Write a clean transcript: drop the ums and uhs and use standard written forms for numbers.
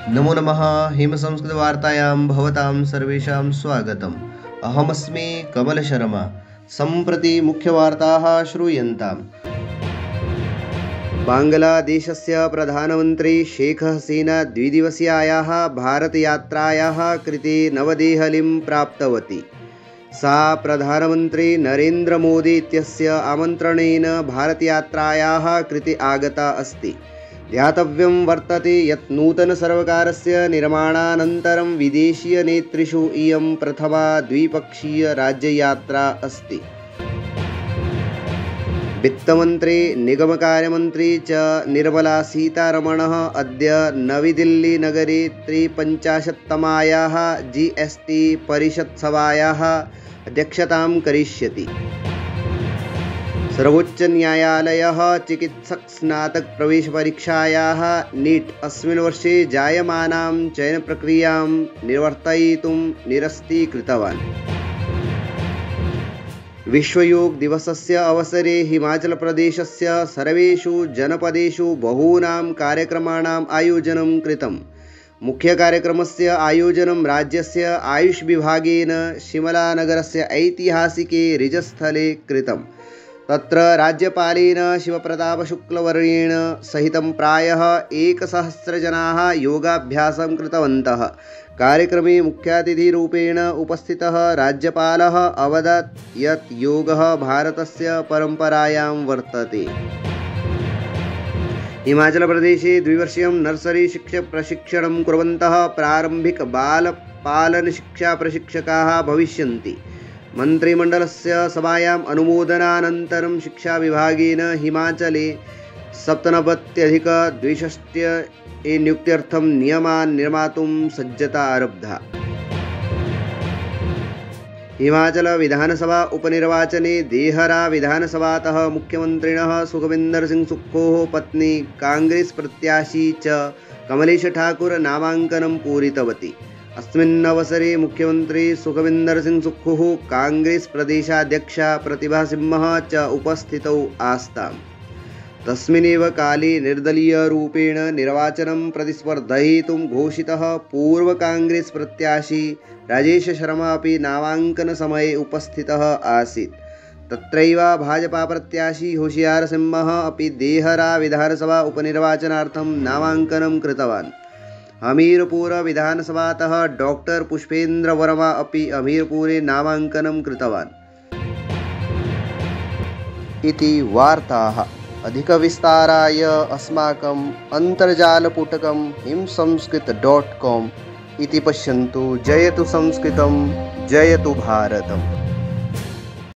नमो नमः। हिमसंस्कृतवार्तायां भवतां सर्वेषां स्वागतम्। अहमस्मि कमलशर्मा। सम्प्रति मुख्यवार्ताः श्रूयन्ताम्। बाङ्ग्लादेशस्य प्रधानमन्त्री शेख हसीना द्विदिवसीयायाः भारतयात्रायाः कृते नवदेहलीं प्राप्तवती। सा प्रधानमन्त्री नरेन्द्रमोदी इत्यस्य आमन्त्रणेन भारतयात्रायाः कृते आगता अस्ति। ध्यातव्यं वर्तते यत् नूतनसर्वकारस्य निर्माणानन्तरं विदेशीयनेतृषु इयं प्रथमा द्विपक्षीयराज्ययात्रा अस्ति। वित्तमन्त्री निगमकार्यमन्त्री च निर्मला सीतारमणः अद्य नवीदिल्लीनगरे 53तमायाः GST परिषत्सभायाः अध्यक्षतां करिष्यति। सर्वोच्चन्यायालयः चिकित्सकस्नातकप्रवेशपरीक्षायाः नीट् अस्मिन् वर्षे जायमानां चयनप्रक्रियां निर्वर्तयितुं निरस्तीकृतवान्। विश्वयोगदिवसस्य अवसरे हिमाचलप्रदेशस्य सर्वेषु जनपदेषु बहूनां कार्यक्रमाणाम् आयोजनं कृतम्। मुख्यकार्यक्रमस्य आयोजनं राज्यस्य आयुषविभागेन शिमलानगरस्य ऐतिहासिके रिजस्थले कृतम्। तत्र राज्यपालेन शिवप्रतापशुक्लवर्येण सहितं प्रायः 1,000 जनाः योगाभ्यासं कृतवन्तः। कार्यक्रमे मुख्यातिथिरूपेण उपस्थितः राज्यपालः अवदत् यत् योगः भारतस्य परम्परायां वर्तते। हिमाचलप्रदेशे द्विवर्षीयं नर्सरी शिक्षकप्रशिक्षणं कुर्वन्तः प्रारम्भिक बालपालनशिक्षाप्रशिक्षकाः भविष्यन्ति। मन्त्रिमण्डलस्य सभायाम् अनुमोदनानन्तरं शिक्षाविभागेन हिमाचले 97,260 नियुक्त्यर्थं नियमान् निर्मातुं सज्जता आरब्धा। हिमाचल विधानसभा उपनिर्वाचने देहरा विधानसभातः मुख्यमन्त्रिणः सुखविन्दर सिंह सुक्खोः पत्नी कांग्रेस प्रत्याशी च कमलेश ठाकुर नामाङ्कनं पूरितवती। अस्मिन्नवसरे मुख्यमंत्री सुखविन्दर सिंह सुक्खुः कांग्रेस प्रदेशाध्यक्षा प्रतिभा सिंह च उपस्थितौ आस्ताम्। तस्मिन्नेव काले निर्दलीयरूपेण निर्वाचनं प्रतिस्पर्धयितुं घोषितः पूर्व कांग्रेस प्रत्याशी राजेश शर्मा अपि नामाङ्कनसमये उपस्थितः आसीत्। तत्रैव भाजपा प्रत्याशी होशियार सिंह अपि देहरा विधानसभा उपनिर्वाचनार्थं नामाङ्कनं कृतवान्। हमीरपुर विधानसभातः डॉक्टर पुष्पेन्द्र वर्मा अपि हमीरपुरे नामाङ्कनं कृतवान्। इति वार्ताः। अधिकविस्ताराय अस्माकम् अन्तर्जालपुटकं himsanskrit.com इति पश्यन्तु। जयतु संस्कृतं, जयतु भारतम्।